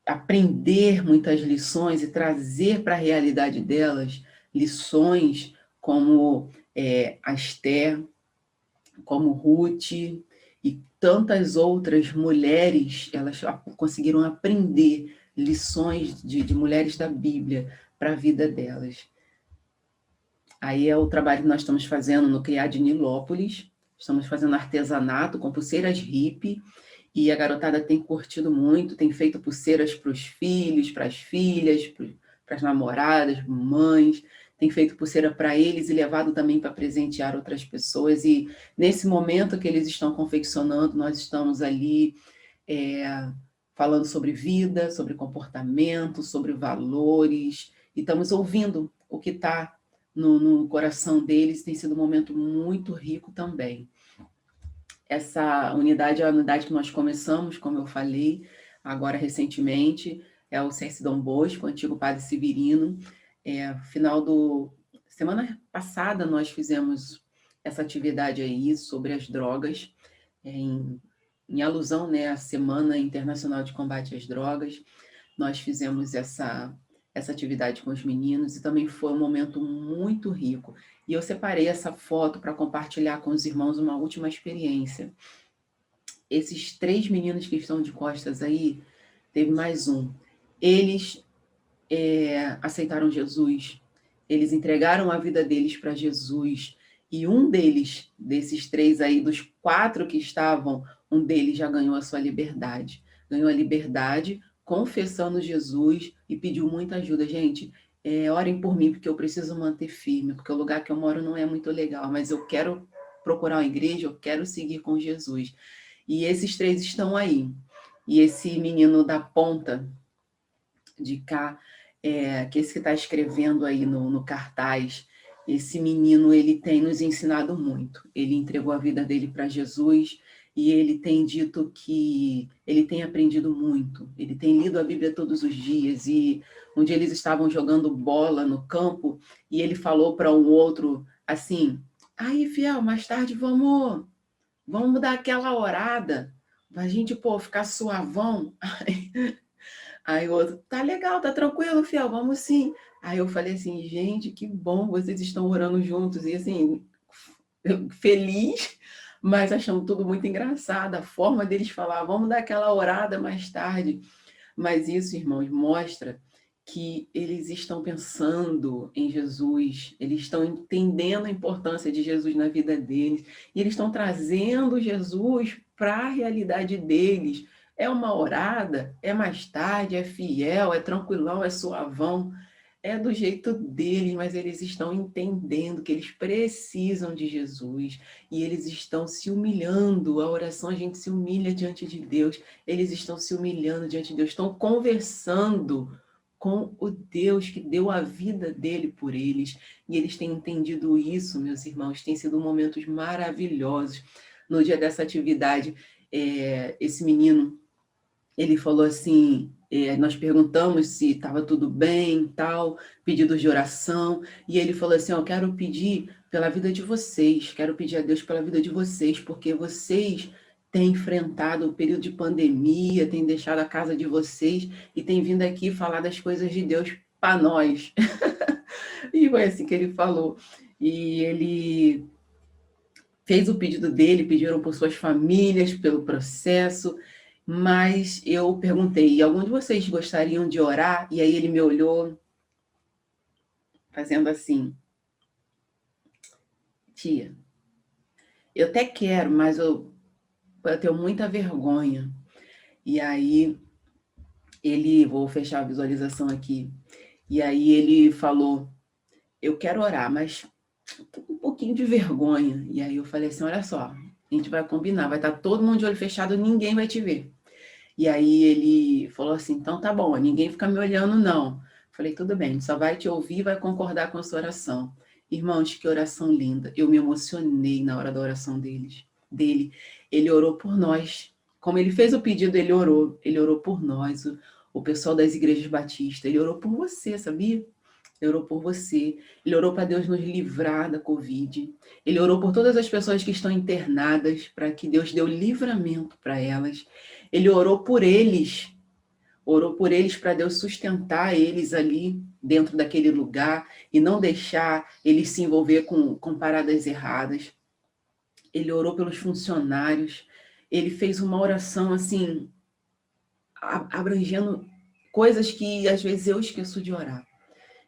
aprender muitas lições e trazer para a realidade delas lições como a Esther, como Ruth e tantas outras mulheres. Elas conseguiram aprender lições de mulheres da Bíblia para a vida delas. Aí é o trabalho que nós estamos fazendo no CRIA de Nilópolis. Estamos fazendo artesanato com pulseiras hippie, e a garotada tem curtido muito, tem feito pulseiras para os filhos, para as filhas, para as namoradas, mães, tem feito pulseira para eles e levado também para presentear outras pessoas. E nesse momento que eles estão confeccionando, nós estamos ali falando sobre vida, sobre comportamento, sobre valores, e estamos ouvindo o que está no coração deles. Tem sido um momento muito rico também. Essa unidade é a unidade que nós começamos, como eu falei, agora recentemente, é o Sense Dom Bosco, o antigo Padre Severino. Semana passada nós fizemos essa atividade aí sobre as drogas, em alusão, né, à Semana Internacional de Combate às Drogas. Nós fizemos essa atividade com os meninos e também foi um momento muito rico. E eu separei essa foto para compartilhar com os irmãos uma última experiência. Esses 3 meninos que estão de costas aí, teve mais um. Eles aceitaram Jesus, eles entregaram a vida deles para Jesus, e um deles, desses 3 aí, dos 4 que estavam, um deles já ganhou a sua liberdade. Ganhou a liberdade confessando Jesus e pediu muita ajuda. Gente, orem por mim, porque eu preciso manter firme, porque o lugar que eu moro não é muito legal, mas eu quero procurar uma igreja, eu quero seguir com Jesus. E esses 3 estão aí. E esse menino da ponta de cá, que esse que está escrevendo aí no cartaz, esse menino, ele tem nos ensinado muito. Ele entregou a vida dele para Jesus, e ele tem dito que ele tem aprendido muito. Ele tem lido a Bíblia todos os dias, e um dia eles estavam jogando bola no campo, e ele falou para um outro assim: aí, fiel, mais tarde vamos dar aquela orada, pra gente, ficar suavão. Aí o outro: tá legal, tá tranquilo, fiel, vamos sim. Aí eu falei assim: gente, que bom, vocês estão orando juntos. E assim, feliz, mas achando tudo muito engraçado, a forma deles falar: vamos dar aquela orada mais tarde. Mas isso, irmãos, mostra que eles estão pensando em Jesus, eles estão entendendo a importância de Jesus na vida deles, e eles estão trazendo Jesus para a realidade deles. É uma orada, é mais tarde, é fiel, é tranquilão, é suavão, é do jeito deles, mas eles estão entendendo que eles precisam de Jesus, e eles estão se humilhando. A oração, a gente se humilha diante de Deus, eles estão se humilhando diante de Deus, estão conversando com o Deus que deu a vida dele por eles, e eles têm entendido isso, meus irmãos. Tem sido momentos maravilhosos. No dia dessa atividade, esse menino, ele falou assim, nós perguntamos se estava tudo bem, tal, pedidos de oração, e ele falou assim: eu quero pedir pela vida de vocês, quero pedir a Deus pela vida de vocês, porque vocês têm enfrentado o período de pandemia, têm deixado a casa de vocês e têm vindo aqui falar das coisas de Deus para nós. E foi assim que ele falou. E ele fez o pedido dele, pediram por suas famílias, pelo processo, mas eu perguntei: e algum de vocês gostariam de orar? E aí ele me olhou, fazendo assim: tia, eu até quero, mas eu tenho muita vergonha. E aí vou fechar a visualização aqui, e aí ele falou: eu quero orar, mas tô com um pouquinho de vergonha. E aí eu falei assim: olha só, a gente vai combinar, vai estar todo mundo de olho fechado, ninguém vai te ver. E aí ele falou assim: então tá bom, ninguém fica me olhando não. Falei: tudo bem, só vai te ouvir e vai concordar com a sua oração. Irmãos, que oração linda. Eu me emocionei na hora da oração dele. Ele orou por nós. como ele fez o pedido, ele orou por nós, o pessoal das igrejas batistas, ele orou por você, sabia? Ele orou por você, ele orou para Deus nos livrar da Covid, ele orou por todas as pessoas que estão internadas, para que Deus dê o livramento para elas, ele orou por eles para Deus sustentar eles ali dentro daquele lugar e não deixar eles se envolver com paradas erradas. Ele orou pelos funcionários, ele fez uma oração assim, abrangendo coisas que às vezes eu esqueço de orar.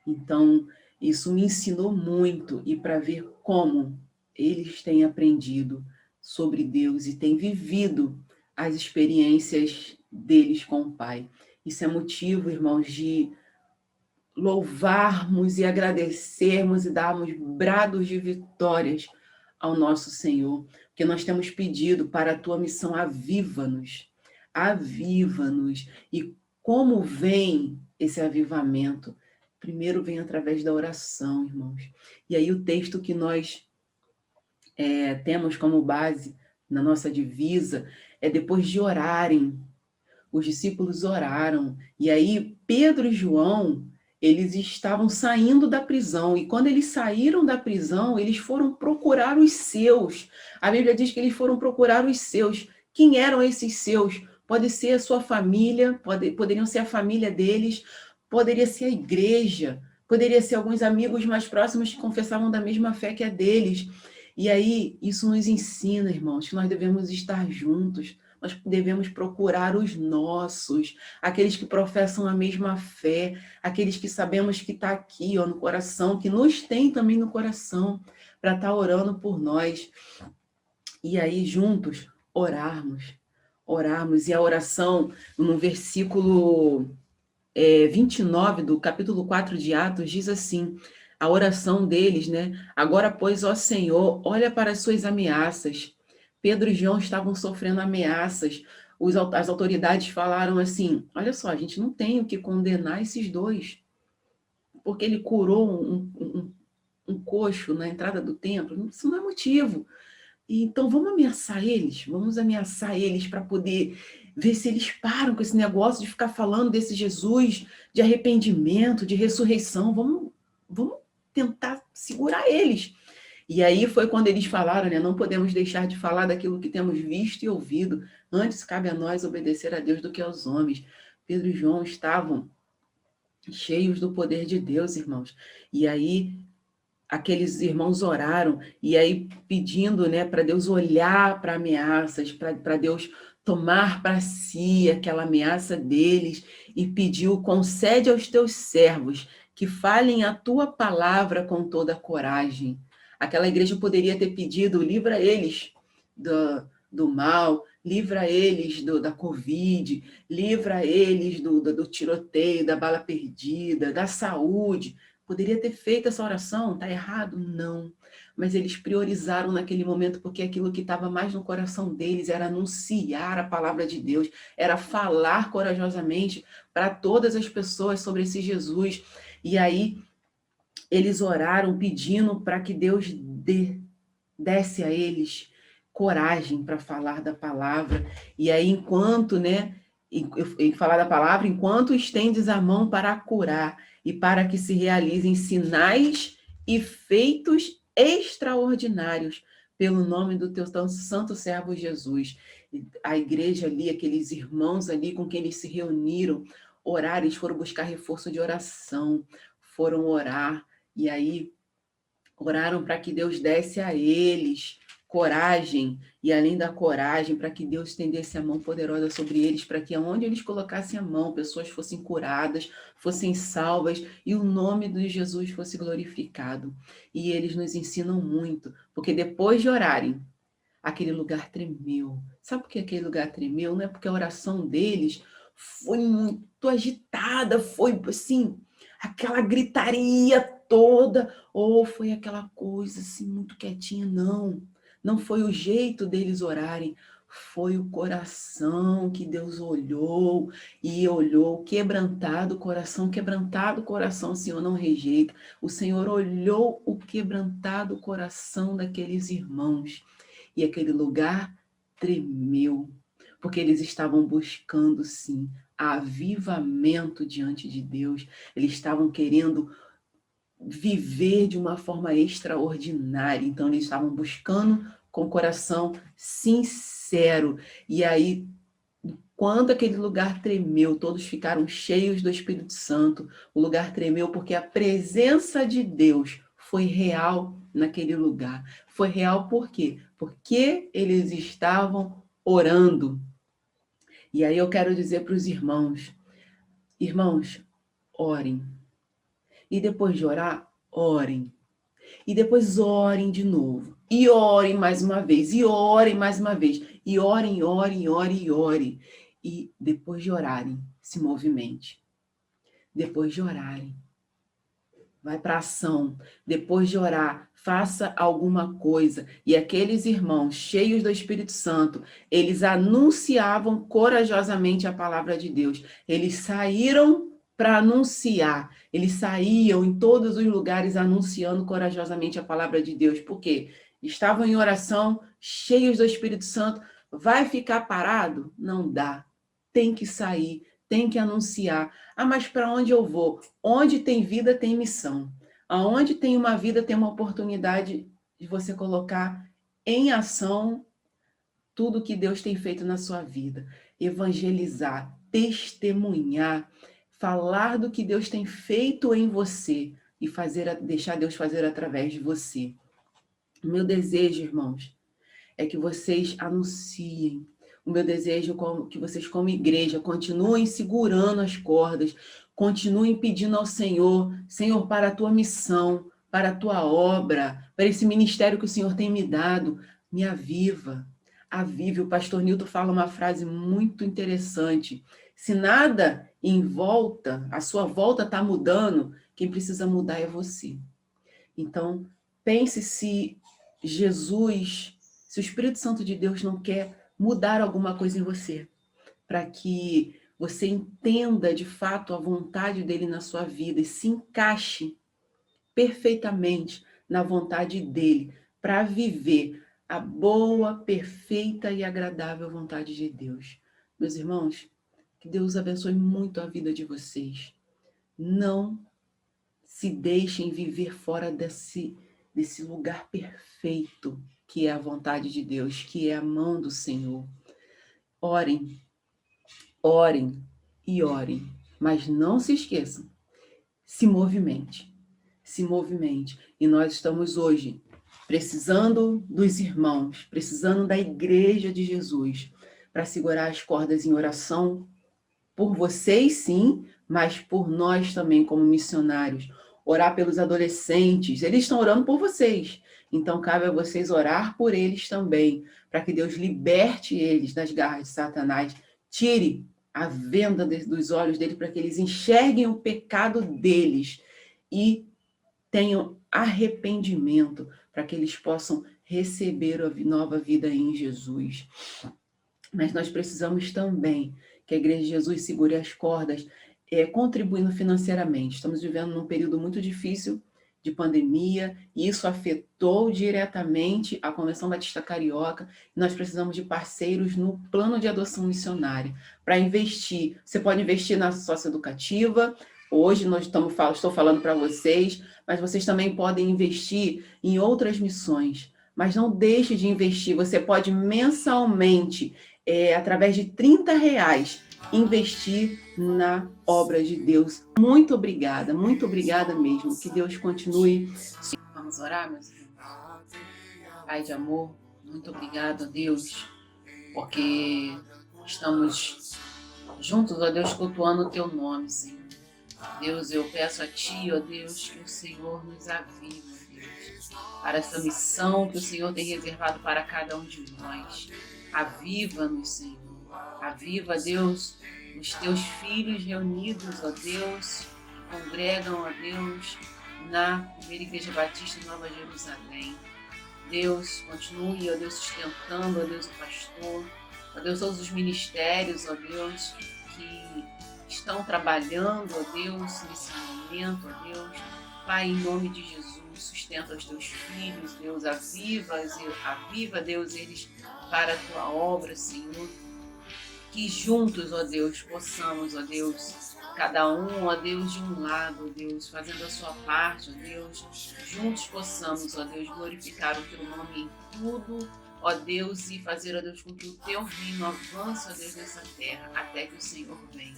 Então, isso me ensinou muito, e para ver como eles têm aprendido sobre Deus e têm vivido as experiências deles com o Pai. Isso é motivo, irmãos, de louvarmos e agradecermos e darmos brados de vitórias ao nosso Senhor, porque nós temos pedido para a tua missão, aviva-nos. E como vem esse avivamento? Primeiro vem através da oração, irmãos. E aí o texto que nós temos como base na nossa divisa é depois de orarem. Os discípulos oraram. E aí Pedro e João, eles estavam saindo da prisão. E quando eles saíram da prisão, eles foram procurar os seus. A Bíblia diz que eles foram procurar os seus. Quem eram esses seus? Pode ser a sua família, poderiam ser a família deles, poderia ser a igreja, poderia ser alguns amigos mais próximos que confessavam da mesma fé que a deles. E aí, isso nos ensina, irmãos, que nós devemos estar juntos, nós devemos procurar os nossos, aqueles que professam a mesma fé, aqueles que sabemos que está aqui, no coração, que nos tem também no coração, para estar orando por nós. E aí, juntos, orarmos. E a oração, no versículo 29 do capítulo 4 de Atos, diz assim, a oração deles, né? Agora, pois, ó Senhor, olha para as suas ameaças. Pedro e João estavam sofrendo ameaças. As autoridades falaram assim, olha só, a gente não tem o que condenar esses dois, porque ele curou um coxo na entrada do templo. Isso não é motivo. Então, vamos ameaçar eles para poder ver se eles param com esse negócio de ficar falando desse Jesus, de arrependimento, de ressurreição. Vamos tentar segurar eles. E aí foi quando eles falaram, né? Não podemos deixar de falar daquilo que temos visto e ouvido. Antes cabe a nós obedecer a Deus do que aos homens. Pedro e João estavam cheios do poder de Deus, irmãos. E aí aqueles irmãos oraram, e aí pedindo, né, para Deus olhar para ameaças, para Deus tomar para si aquela ameaça deles, e pediu, concede aos teus servos que falem a tua palavra com toda a coragem. Aquela igreja poderia ter pedido, livra eles do mal, livra eles da Covid, livra eles do tiroteio, da bala perdida, da saúde. Poderia ter feito essa oração, está errado? Não. Mas eles priorizaram naquele momento, porque aquilo que estava mais no coração deles era anunciar a palavra de Deus, era falar corajosamente para todas as pessoas sobre esse Jesus. E aí eles oraram pedindo para que Deus desse a eles coragem para falar da palavra. E aí, enquanto, né, em falar da palavra, enquanto estendes a mão para curar e para que se realizem sinais e feitos extraordinários pelo nome do teu santo servo Jesus. A igreja ali, aqueles irmãos ali com quem eles se reuniram, orar, eles foram buscar reforço de oração, foram orar, e aí oraram para que Deus desse a eles coragem, e além da coragem, para que Deus estendesse a mão poderosa sobre eles, para que aonde eles colocassem a mão, pessoas fossem curadas, fossem salvas, e o nome de Jesus fosse glorificado. E eles nos ensinam muito, porque depois de orarem, aquele lugar tremeu. Sabe por que aquele lugar tremeu? Não é porque a oração deles foi muito agitada, foi assim, aquela gritaria toda, ou foi aquela coisa assim, muito quietinha, não. Não foi o jeito deles orarem, foi o coração que Deus olhou, e olhou, quebrantado o coração, o Senhor não rejeita. O Senhor olhou o quebrantado coração daqueles irmãos, e aquele lugar tremeu. Porque eles estavam buscando, sim, avivamento diante de Deus. Eles estavam querendo viver de uma forma extraordinária. Então, eles estavam buscando com coração sincero. E aí, quando aquele lugar tremeu, todos ficaram cheios do Espírito Santo. O lugar tremeu porque a presença de Deus foi real naquele lugar. Foi real por quê? Porque eles estavam orando. E aí eu quero dizer para os irmãos, orem. E depois de orar, orem. E depois orem de novo. E orem mais uma vez. E orem mais uma vez. E orem, orem, orem, orem. E depois de orarem, se movimente. Depois de orarem, vai para a ação. Depois de orar, faça alguma coisa. E aqueles irmãos cheios do Espírito Santo, eles anunciavam corajosamente a palavra de Deus. Eles saíram para anunciar. Eles saíam em todos os lugares anunciando corajosamente a palavra de Deus. Por quê? Estavam em oração, cheios do Espírito Santo. Vai ficar parado? Não dá. Tem que sair, tem que anunciar. Ah, mas para onde eu vou? Onde tem vida, tem missão. Aonde tem uma vida, tem uma oportunidade de você colocar em ação tudo que Deus tem feito na sua vida. Evangelizar, testemunhar, falar do que Deus tem feito em você e deixar Deus fazer através de você. O meu desejo, irmãos, é que vocês anunciem. O meu desejo é que vocês, como igreja, continuem segurando as cordas, continuem pedindo ao Senhor, Senhor, para a tua missão, para a tua obra, para esse ministério que o Senhor tem me dado, me aviva. Avive. O pastor Nilton fala uma frase muito interessante. Se nada em volta, a sua volta está mudando, quem precisa mudar é você. Então, pense se Jesus, se o Espírito Santo de Deus não quer mudar alguma coisa em você, para que você entenda de fato a vontade dele na sua vida e se encaixe perfeitamente na vontade dele, para viver a boa, perfeita e agradável vontade de Deus. Meus irmãos, que Deus abençoe muito a vida de vocês. Não se deixem viver fora desse lugar perfeito que é a vontade de Deus, que é a mão do Senhor. Orem, orem e orem, mas não se esqueçam, se movimente. E nós estamos hoje precisando dos irmãos, precisando da igreja de Jesus, para segurar as cordas em oração, por vocês sim, mas por nós também como missionários. Orar pelos adolescentes, eles estão orando por vocês. Então, cabe a vocês orar por eles também, para que Deus liberte eles das garras de Satanás, tire a venda dos olhos deles, para que eles enxerguem o pecado deles e tenham arrependimento, para que eles possam receber a nova vida em Jesus. Mas nós precisamos também que a Igreja de Jesus segure as cordas, contribuindo financeiramente. Estamos vivendo num período muito difícil de pandemia, e isso afetou diretamente a Convenção Batista Carioca. Nós precisamos de parceiros no plano de adoção missionária para investir. Você pode investir na socioeducativa. Hoje estou falando para vocês, mas vocês também podem investir em outras missões. Mas não deixe de investir. Você pode mensalmente, através de R$30, investir na obra de Deus. Muito obrigada mesmo. Que Deus continue. Vamos orar, meus irmãos? Pai de amor, muito obrigado, Deus, porque estamos juntos, ó Deus, cultuando o teu nome, Senhor. Deus, eu peço a Ti, ó Deus, que o Senhor nos avive, Deus, para essa missão que o Senhor tem reservado para cada um de nós. Aviva-nos, Senhor. Aviva, Deus, os Teus filhos reunidos, ó Deus, que congregam, ó Deus, na Primeira Igreja Batista em Nova Jerusalém. Deus, continue, ó Deus, sustentando, ó Deus, o pastor, ó Deus, todos os ministérios, ó Deus, que estão trabalhando, ó Deus, nesse momento, ó Deus. Pai, em nome de Jesus, sustenta os Teus filhos, Deus, aviva, Deus, eles para a Tua obra, Senhor. que juntos, ó Deus, possamos, ó Deus, cada um, ó Deus, de um lado, ó Deus, fazendo a sua parte, ó Deus, juntos possamos, ó Deus, glorificar o teu nome em tudo, ó Deus, e fazer, ó Deus, com que o teu reino avance, ó Deus, nessa terra, até que o Senhor venha.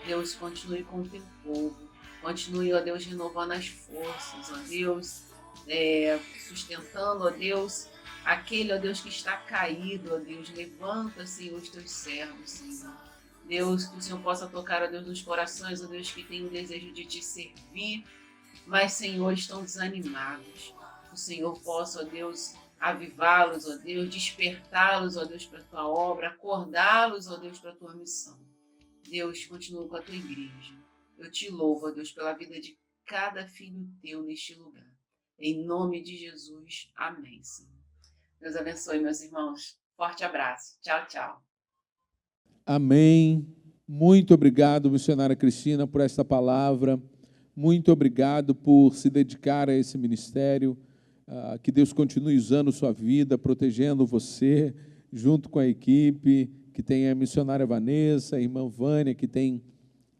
Deus, continue com o teu povo, continue, ó Deus, renovando as forças, ó Deus, sustentando, ó Deus, aquele, ó Deus, que está caído, ó Deus, levanta, Senhor, os teus servos, Senhor. Deus, que o Senhor possa tocar, ó Deus, nos corações, ó Deus, que tem o desejo de te servir, mas, Senhor, estão desanimados. Que o Senhor possa, ó Deus, avivá-los, ó Deus, despertá-los, ó Deus, para a tua obra, acordá-los, ó Deus, para a tua missão. Deus, continua com a tua igreja. Eu te louvo, ó Deus, pela vida de cada filho teu neste lugar. Em nome de Jesus, amém, Senhor. Deus abençoe, meus irmãos. Forte abraço. Tchau, tchau. Amém. Muito obrigado, missionária Cristina, por esta palavra. Muito obrigado por se dedicar a esse ministério. Que Deus continue usando sua vida, protegendo você, junto com a equipe, que tem a missionária Vanessa, a irmã Vânia, que tem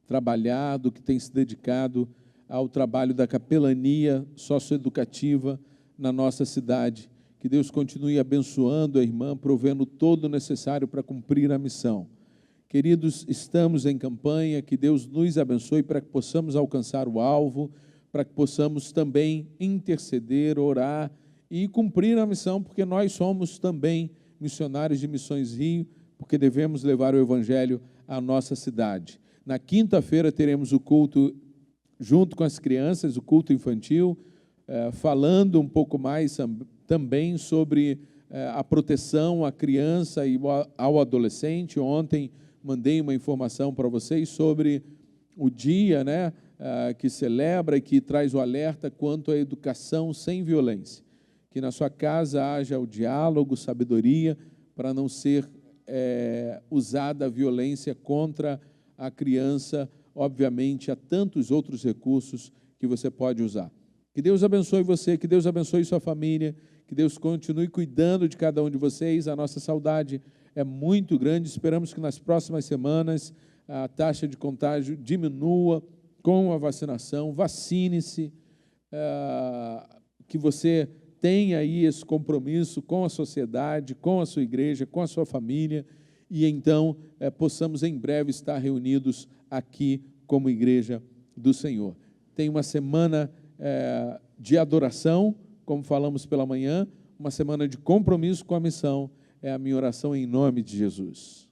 trabalhado, que tem se dedicado ao trabalho da capelania socioeducativa na nossa cidade. Que Deus continue abençoando a irmã, provendo todo o necessário para cumprir a missão. Queridos, estamos em campanha, que Deus nos abençoe para que possamos alcançar o alvo, para que possamos também interceder, orar e cumprir a missão, porque nós somos também missionários de Missões Rio, porque devemos levar o Evangelho à nossa cidade. Na quinta-feira teremos o culto junto com as crianças, o culto infantil, falando um pouco mais também sobre a proteção à criança e ao adolescente. Ontem mandei uma informação para vocês sobre o dia, né, que celebra e que traz o alerta quanto à educação sem violência. Que na sua casa haja o diálogo, sabedoria, para não ser usada a violência contra a criança. Obviamente, há tantos outros recursos que você pode usar. Que Deus abençoe você, que Deus abençoe sua família, que Deus continue cuidando de cada um de vocês. A nossa saudade é muito grande. Esperamos que nas próximas semanas a taxa de contágio diminua com a vacinação. Vacine-se, que você tenha aí esse compromisso com a sociedade, com a sua igreja, com a sua família, e então possamos em breve estar reunidos aqui como igreja do Senhor. Tem uma semana de adoração, como falamos pela manhã, uma semana de compromisso com a missão. É a minha oração em nome de Jesus.